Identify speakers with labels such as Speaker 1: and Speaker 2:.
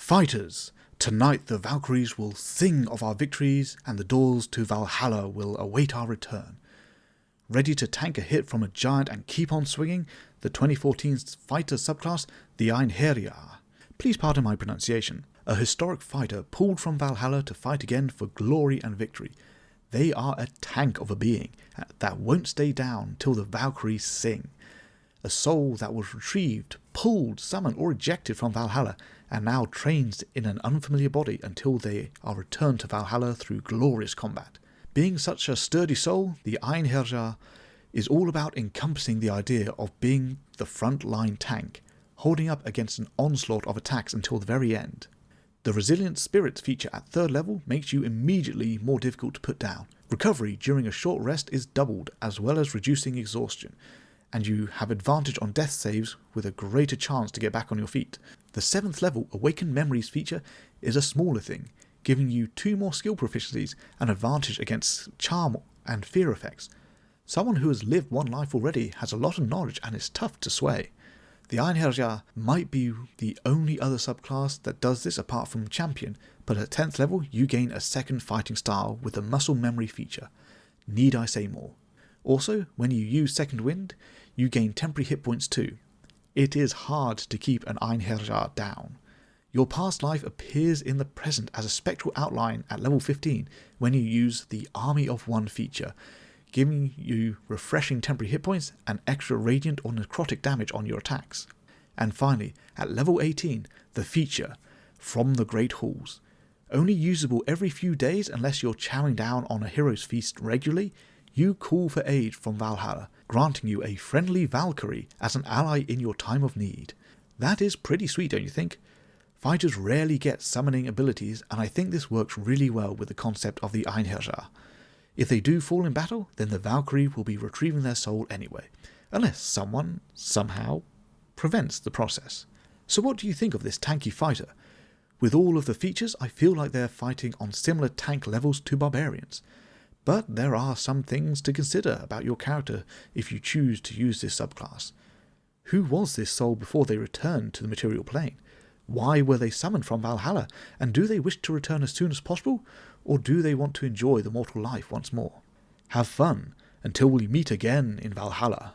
Speaker 1: Fighters, tonight the Valkyries will sing of our victories and the doors to Valhalla will await our return. Ready to tank a hit from a giant and keep on swinging, the 2014 fighter subclass, the Einherjar. Please pardon my pronunciation. A historic fighter pulled from Valhalla to fight again for glory and victory. They are a tank of a being that won't stay down till the Valkyries sing. A soul that was retrieved, pulled, summoned or ejected from Valhalla and now trains in an unfamiliar body until they are returned to Valhalla through glorious combat. Being such a sturdy soul, the Einherjar is all about encompassing the idea of being the front line tank, holding up against an onslaught of attacks until the very end. The Resilient Spirits feature at 3rd level makes you immediately more difficult to put down. Recovery during a short rest is doubled, as well as reducing exhaustion, and you have advantage on death saves with a greater chance to get back on your feet. The 7th level Awakened Memories feature is a smaller thing, giving you 2 more skill proficiencies and advantage against charm and fear effects. Someone who has lived one life already has a lot of knowledge and is tough to sway. The Einherjar might be the only other subclass that does this apart from Champion, but at 10th level you gain a second fighting style with a muscle memory feature. Need I say more? Also, when you use Second Wind, you gain temporary hit points too. It is hard to keep an Einherjar down. Your past life appears in the present as a spectral outline at level 15 when you use the Army of One feature, giving you refreshing temporary hit points and extra radiant or necrotic damage on your attacks. And finally, at level 18, the feature, From the Great Halls. Only usable every few days unless you're chowing down on a hero's feast regularly, you call for aid from Valhalla, granting you a friendly Valkyrie as an ally in your time of need. That is pretty sweet, don't you think? Fighters rarely get summoning abilities, and I think this works really well with the concept of the Einherjar. If they do fall in battle, then the Valkyrie will be retrieving their soul anyway, unless someone, somehow, prevents the process. So what do you think of this tanky fighter? With all of the features, I feel like they're fighting on similar tank levels to barbarians. But there are some things to consider about your character if you choose to use this subclass. Who was this soul before they returned to the material plane? Why were they summoned from Valhalla, and do they wish to return as soon as possible, or do they want to enjoy the mortal life once more? Have fun, until we meet again in Valhalla.